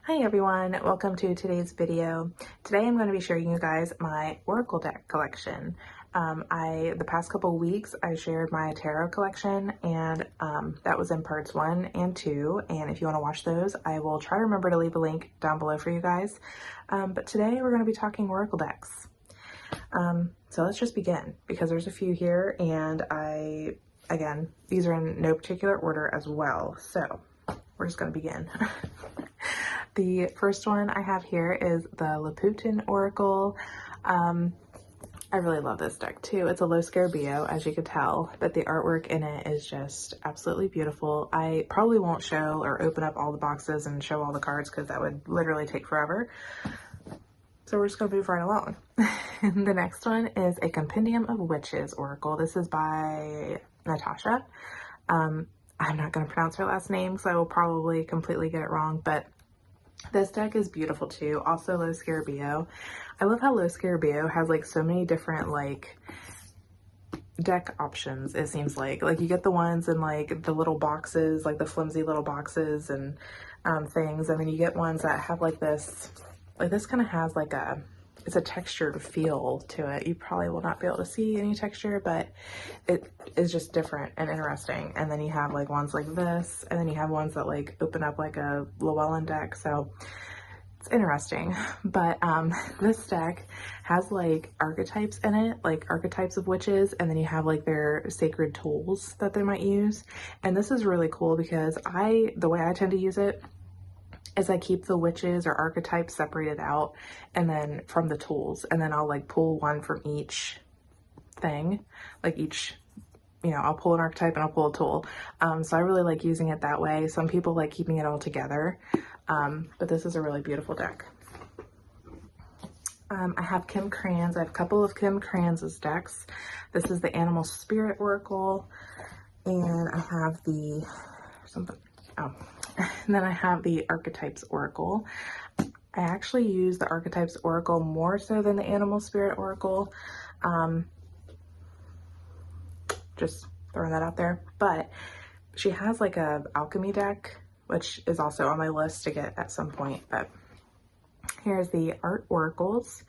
Hi everyone, welcome to today's video. Today I'm going to be showing you guys my Oracle deck collection. The past couple weeks I shared my tarot collection and that was in parts 1 and 2, and if you want to watch those I will try to remember to leave a link down below for you guys. But today we're going to be talking Oracle decks. So let's just begin because there's a few here, and again, these are in no particular order as well, so we're just going to begin. The first one I have here is the Laputin Oracle. I really love this deck too. It's a low Scarabeo, as you can tell, but the artwork in it is just absolutely beautiful. I probably won't show or open up all the boxes and show all the cards because that would literally take forever. So we're just going to move right along. The next one is a Compendium of Witches Oracle. This is by Natasha. I'm not going to pronounce her last name, so I will probably completely get it wrong, but this deck is beautiful too. Also low Scarabeo. I love how low Scarabeo has like so many different like deck options, it seems like. Like you get the ones in like the little boxes, like the flimsy little boxes and things. And then you get ones that have like this kind of has like it's a textured feel to it. You probably will not be able to see any texture, but it is just different and interesting. And then you have like ones like this, and then you have ones that like open up like a Llewellyn deck. So it's interesting. But this deck has like archetypes in it, like archetypes of witches, and then you have like their sacred tools that they might use. And this is really cool because the way I tend to use it is I keep the witches or archetypes separated out and then from the tools, and then I'll like pull one from each thing, like each, I'll pull an archetype and I'll pull a tool. So I really like using it that way. Some people like keeping it all together, but this is a really beautiful deck. I have Kim Kranz. I have a couple of Kim Kranz's decks. This is the Animal Spirit Oracle, and I have and then I have the Archetypes Oracle. I actually use the Archetypes Oracle more so than the Animal Spirit Oracle. Just throwing that out there. But she has like a alchemy deck, which is also on my list to get at some point. But here's the Art Oracles.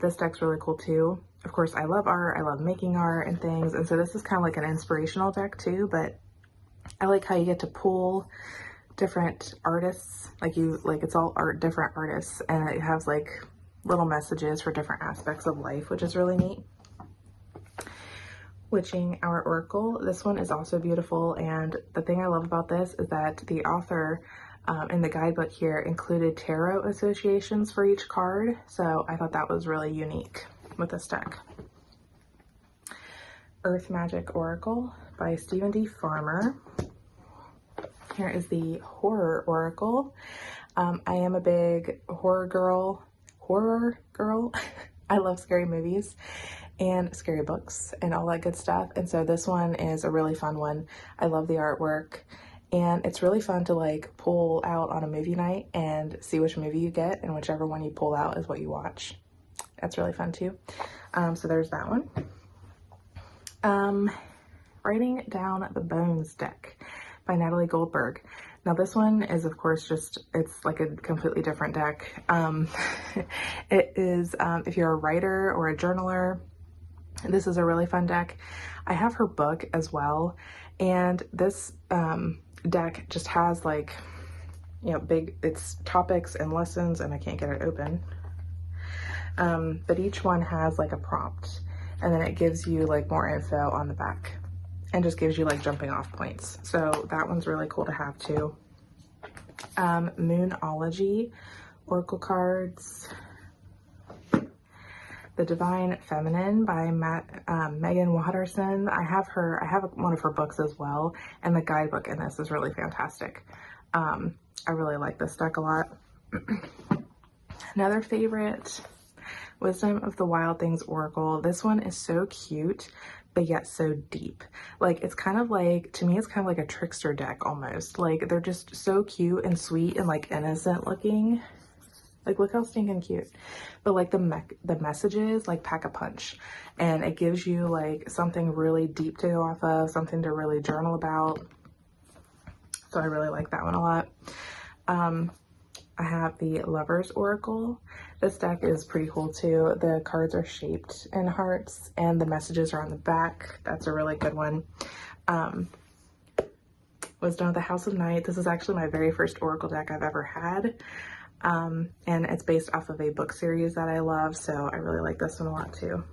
This deck's really cool too. Of course, I love art. I love making art and things. And so this is kind of like an inspirational deck too, but I like how you get to pull different artists, like it's all different artists, and it has like little messages for different aspects of life, which is really neat. Witching Hour Oracle. This one is also beautiful, and the thing I love about this is that the author in the guidebook here included tarot associations for each card, so I thought that was really unique with this deck. Earth Magic Oracle by Stephen D. Farmer. Here is the Horror Oracle. I am a big horror girl. I love scary movies and scary books and all that good stuff. And so this one is a really fun one. I love the artwork, and it's really fun to like pull out on a movie night and see which movie you get, and whichever one you pull out is what you watch. That's really fun too. So there's that one. Writing Down the Bones deck by Natalie Goldberg. Now this one is of course it's like a completely different deck. It is, if you're a writer or a journaler, this is a really fun deck. I have her book as well, and this deck just has like, it's topics and lessons, and I can't get it open. But each one has like a prompt, and then it gives you like more info on the back and just gives you like jumping off points. So that one's really cool to have too. Moonology Oracle cards. The Divine Feminine by Megan Watterson. I have one of her books as well, and the guidebook in this is really fantastic. I really like this deck a lot. Another favorite, Wisdom of the Wild Things Oracle. This one is so cute, but yet so deep. Like, it's kind of like, to me, it's kind of like a trickster deck almost. Like, they're just so cute and sweet and like innocent looking. Like, look how stinking cute. But like the messages like pack a punch, and it gives you like something really deep to go off of, something to really journal about. So I really like that one a lot. I have the Lovers Oracle. This deck is pretty cool too. The cards are shaped in hearts and the messages are on the back. That's a really good one. Wisdom of the House of Night. This is actually my very first Oracle deck I've ever had. And it's based off of a book series that I love, so I really like this one a lot too.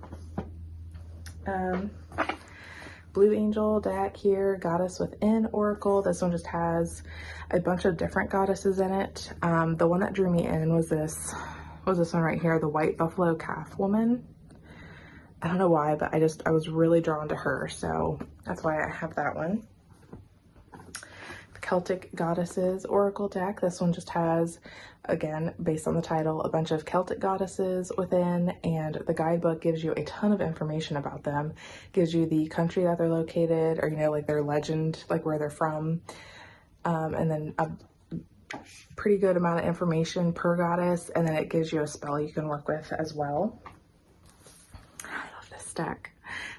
Blue Angel deck here, Goddess Within Oracle. This one just has a bunch of different goddesses in it. The one that drew me in was this one right here, the White Buffalo Calf Woman. I don't know why, but I was really drawn to her, so that's why I have that one. The Celtic Goddesses Oracle deck. This one just has, again, based on the title, a bunch of Celtic goddesses within, and the guidebook gives you a ton of information about them. Gives you the country that they're located, or, you know, like their legend, like where they're from, and then a pretty good amount of information per goddess, and then it gives you a spell you can work with as well. I love this deck.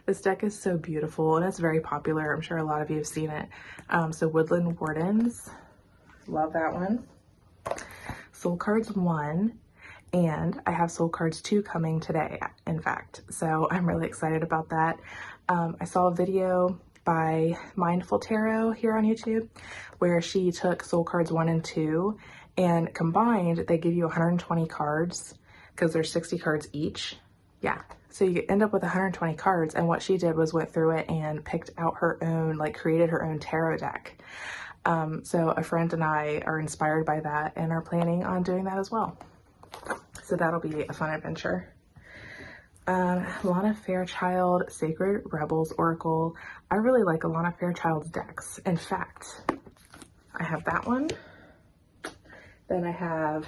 This deck is so beautiful and it's very popular. I'm sure a lot of you have seen it. So Woodland Wardens, love that one. Soul Cards 1, and I have Soul Cards 2 coming today, in fact. So I'm really excited about that. I saw a video by Mindful Tarot here on YouTube where she took Soul Cards 1 and 2 and combined, they give you 120 cards because there's 60 cards each. Yeah, so you end up with 120 cards, and what she did was went through it and picked out her own, like created her own tarot deck. So a friend and I are inspired by that and are planning on doing that as well. So that'll be a fun adventure. Lana Fairchild Sacred Rebels Oracle. I really like Lana Fairchild's decks. In fact, I have that one. Then I have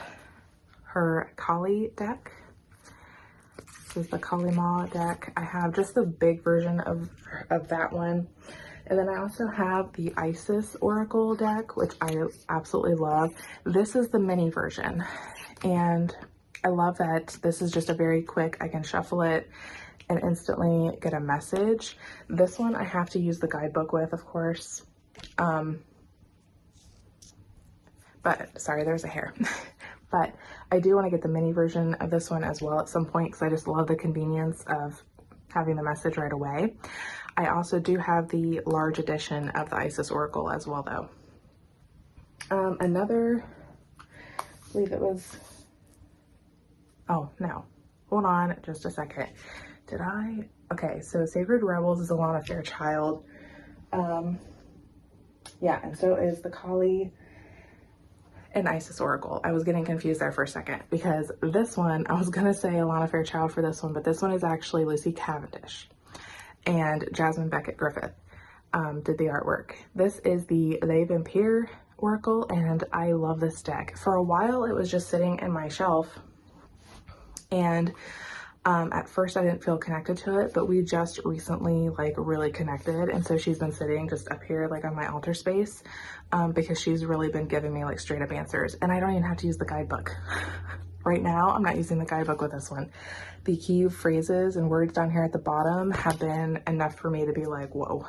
her Kali deck. This is the Kali Ma deck. I have just the big version of that one. And then I also have the Isis Oracle deck, which I absolutely love. This is the mini version. And I love that this is just a very quick, I can shuffle it and instantly get a message. This one I have to use the guidebook with, of course. But sorry, there's a hair. But I do want to get the mini version of this one as well at some point because I just love the convenience of having the message right away. I also do have the large edition of the Isis Oracle as well, though. Another, I believe it was, oh no, hold on just a second. Did I? Okay, so Sacred Rebels is Lana Fairchild. Yeah, and so is the Kali and Isis Oracle. I was getting confused there for a second because this one, I was gonna say Alana Fairchild for this one, but this one is actually Lucy Cavendish and Jasmine Beckett Griffith did the artwork. This is the Les Vampires Oracle, and I love this deck. For a while, it was just sitting in my shelf, and at first I didn't feel connected to it, but we just recently like really connected, and so she's been sitting just up here like on my altar space because she's really been giving me like straight up answers, and I don't even have to use the guidebook. Right now, I'm not using the guidebook with this one. The key phrases and words down here at the bottom have been enough for me to be like, whoa,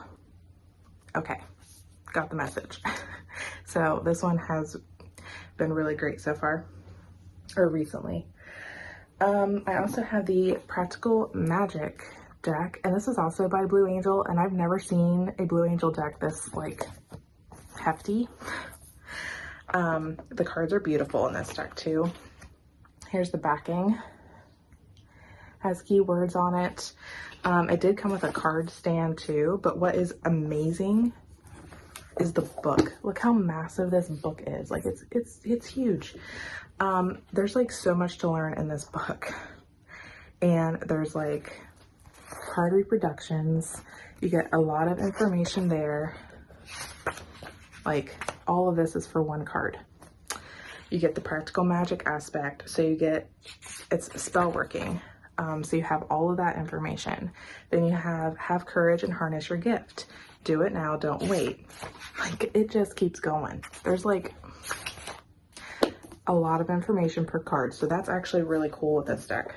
okay, got the message. So this one has been really great so far, or recently. I also have the Practical Magic deck, and this is also by Blue Angel, and I've never seen a Blue Angel deck this like hefty. The cards are beautiful in this deck too. Here's the backing. Has keywords on it. It did come with a card stand too, but what is amazing is the book. Look how massive this book is. Like it's huge. There's like so much to learn in this book, and there's like card reproductions. You get a lot of information there. Like all of this is for one card. You get the practical magic aspect, so you get, it's spell working. So you have all of that information. Then you have courage and harness your gift. Do it now, don't wait. Like it just keeps going. There's like a lot of information per card. So that's actually really cool with this deck.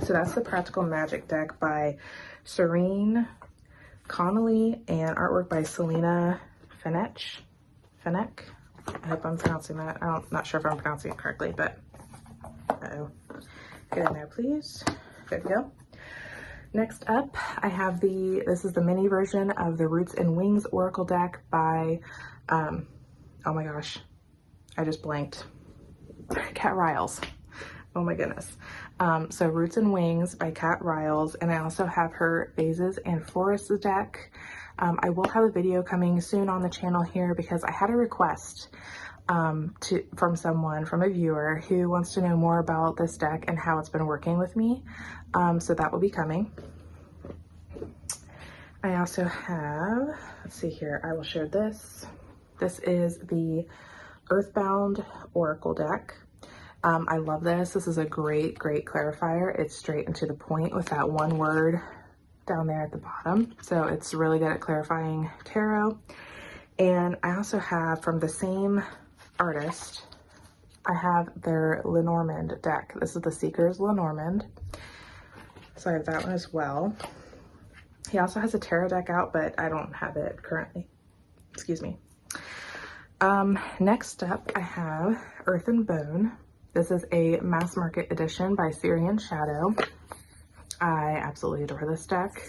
So that's the Practical Magic deck by Serene Connolly and artwork by Selena Fenech. I hope I'm pronouncing that. I'm not sure if I'm pronouncing it correctly, but uh-oh. Get in there, please. Good to go. Next up, I have this is the mini version of the Roots and Wings Oracle deck by, oh my gosh, I just blanked. Cat Riles. Oh my goodness. So Roots and Wings by Cat Riles, and I also have her Vases and Forests deck. I will have a video coming soon on the channel here because I had a request from a viewer who wants to know more about this deck and how it's been working with me. So that will be coming. I also have, let's see here, I will share this. This is the Earthbound Oracle deck. I love this. This is a great clarifier. It's straight and to the point with that one word down there at the bottom. So it's really good at clarifying tarot. And I also have, from the same artist, I have their Lenormand deck. This is the Seeker's Lenormand. So I have that one as well. He also has a tarot deck out, but I don't have it currently. Excuse me. Next up, I have Earth and Bone. This is a mass market edition by Syrian Shadow. I absolutely adore this deck.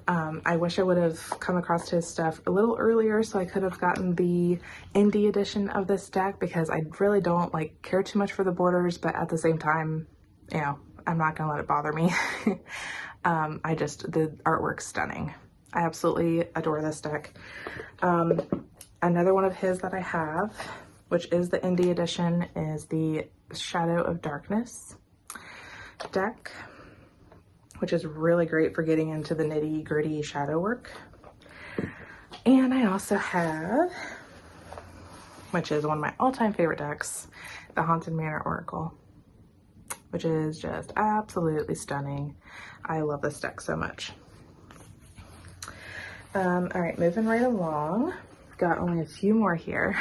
I wish I would have come across his stuff a little earlier so I could have gotten the indie edition of this deck, because I really don't care too much for the borders, but at the same time, you know, I'm not gonna let it bother me. The artwork's stunning. I absolutely adore this deck. Another one of his that I have, which is the indie edition, is the Shadow of Darkness deck, which is really great for getting into the nitty-gritty shadow work. And I also have, which is one of my all-time favorite decks, the Haunted Manor Oracle, which is just absolutely stunning. I love this deck so much. All right, moving right along. Got only a few more here.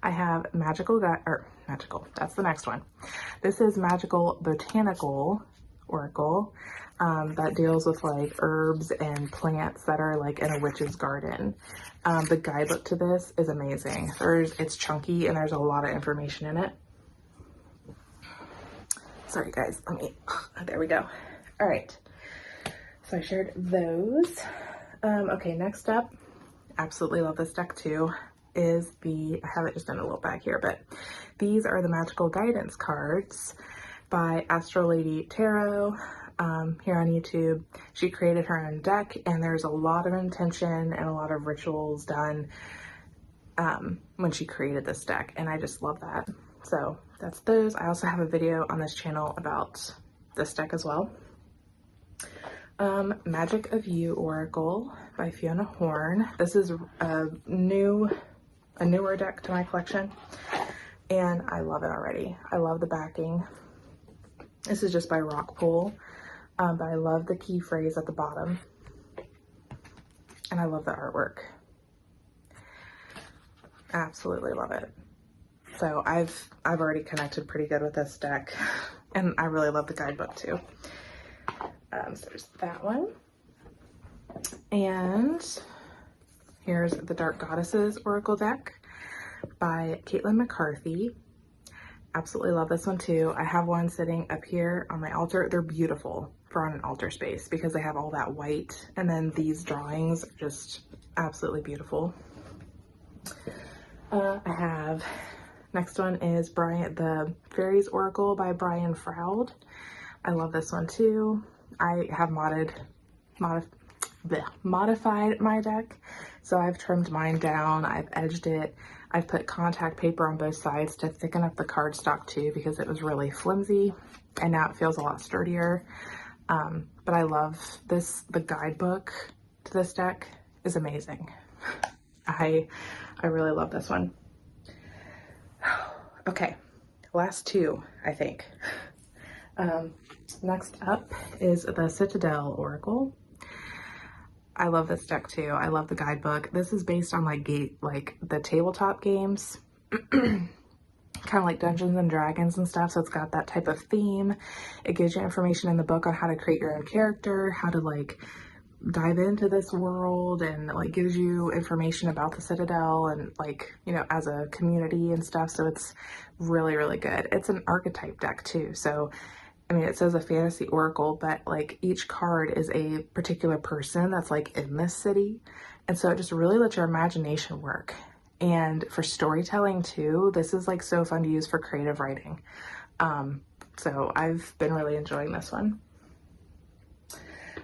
I have Magical, that's the next one. This is Magical Botanical Oracle that deals with herbs and plants that are in a witch's garden. The guidebook to this is amazing. It's chunky and there's a lot of information in it. Sorry guys, there we go. All right, so I shared those. Okay, next up, absolutely love this deck too, is I have it just in a little bag here, but these are the Magical Guidance cards by Astro Lady Tarot here on YouTube. She created her own deck, and there's a lot of intention and a lot of rituals done when she created this deck, and I just love that. So that's those. I also have a video on this channel about this deck as well. Magick of You Oracle by Fiona Horn. This is a newer deck to my collection, and I love it already. I love the backing. This is just by Rockpool, but I love the key phrase at the bottom, and I love the artwork. Absolutely love it. So I've already connected pretty good with this deck, and I really love the guidebook too. So there's that one. And here's the Dark Goddesses Oracle deck by Caitlin McCarthy. Absolutely love this one too. I have one sitting up here on my altar. They're beautiful for on an altar space because they have all that white, and then these drawings are just absolutely beautiful. I have, next one is the Faeries Oracle by Brian Froud. I love this one too. I have modified my deck, so I've trimmed mine down, I've edged it, I've put contact paper on both sides to thicken up the cardstock too, because it was really flimsy, and now it feels a lot sturdier. But I love this. The guidebook to this deck is amazing. I really love this one. Okay, last two, I think. Next up is the Citadel Oracle. I love this deck too. I love the guidebook. This is based on the tabletop games, kind of like Dungeons and Dragons and stuff. So it's got that type of theme. It gives you information in the book on how to create your own character, how to dive into this world and like gives you information about the Citadel and like, you know, as a community and stuff. So it's really, really good. It's an archetype deck too. So, I mean, it says a fantasy oracle, but like each card is a particular person that's like in this city. And so it just really lets your imagination work. And for storytelling too, this is like so fun to use for creative writing. So I've been really enjoying this one.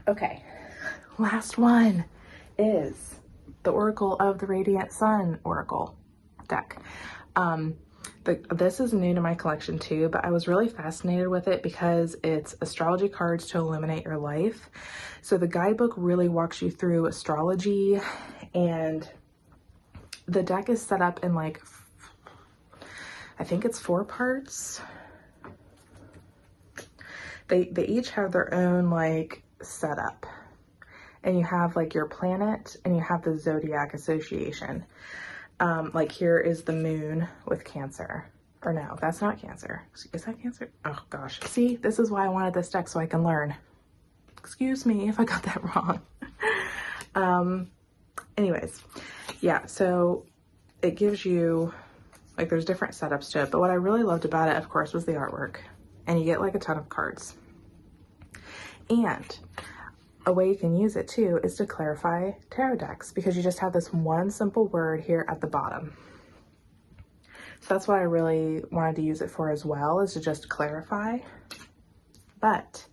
Okay, last one is the Oracle of the Radiant Sun Oracle deck. This is new to my collection too, but I was really fascinated with it because it's astrology cards to illuminate your life. So the guidebook really walks you through astrology, and the deck is set up in like, I think it's 4 parts. They each have their own like setup, and you have like your planet and you have the zodiac association. Like here is the moon with Cancer, or no, that's not Cancer. Is that Cancer? Oh gosh, see, this is why I wanted this deck, so I can learn. Excuse me if I got that wrong. Anyways, yeah, so it gives you like, there's different setups to it, but what I really loved about it, of course, was the artwork, and you get like a ton of cards. And a way you can use it too is to clarify tarot decks, because you just have this one simple word here at the bottom. So that's what I really wanted to use it for as well, is to just clarify. But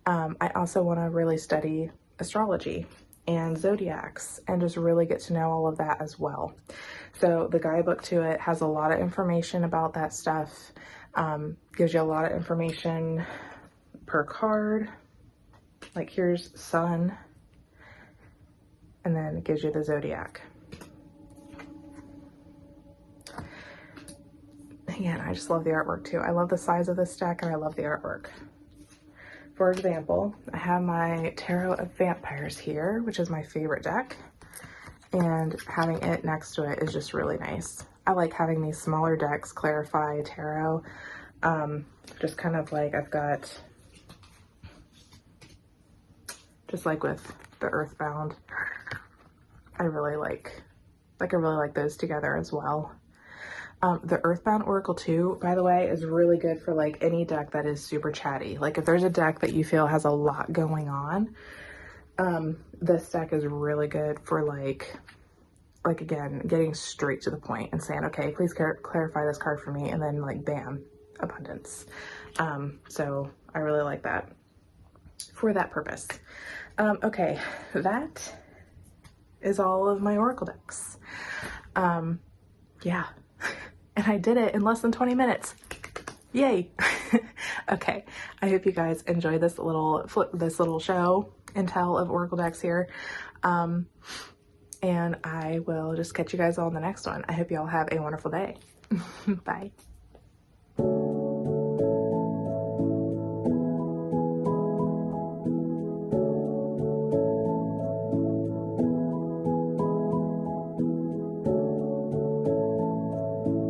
I also want to really study astrology and zodiacs and just really get to know all of that as well. So the guidebook to it has a lot of information about that stuff, gives you a lot of information per card. Like here's sun, and then it gives you the zodiac. Again, I just love the artwork too. I love the size of this deck, and I love the artwork. For example, I have my Tarot of Vampires here, which is my favorite deck, and having it next to it is just really nice. I like having these smaller decks clarify tarot. Just kind of like, I've got, just like with the Earthbound, I really like those together as well. The Earthbound Oracle too, by the way, is really good for like any deck that is super chatty. Like if there's a deck that you feel has a lot going on, this deck is really good for like again, getting straight to the point and saying, okay, please clarify this card for me. And then like, bam, abundance. So I really like that for that purpose. Okay, that is all of my Oracle decks. Yeah. And I did it in less than 20 minutes. Yay. Okay. I hope you guys enjoyed this little show and tell of Oracle decks here. And I will just catch you guys all in the next one. I hope you all have a wonderful day. Bye.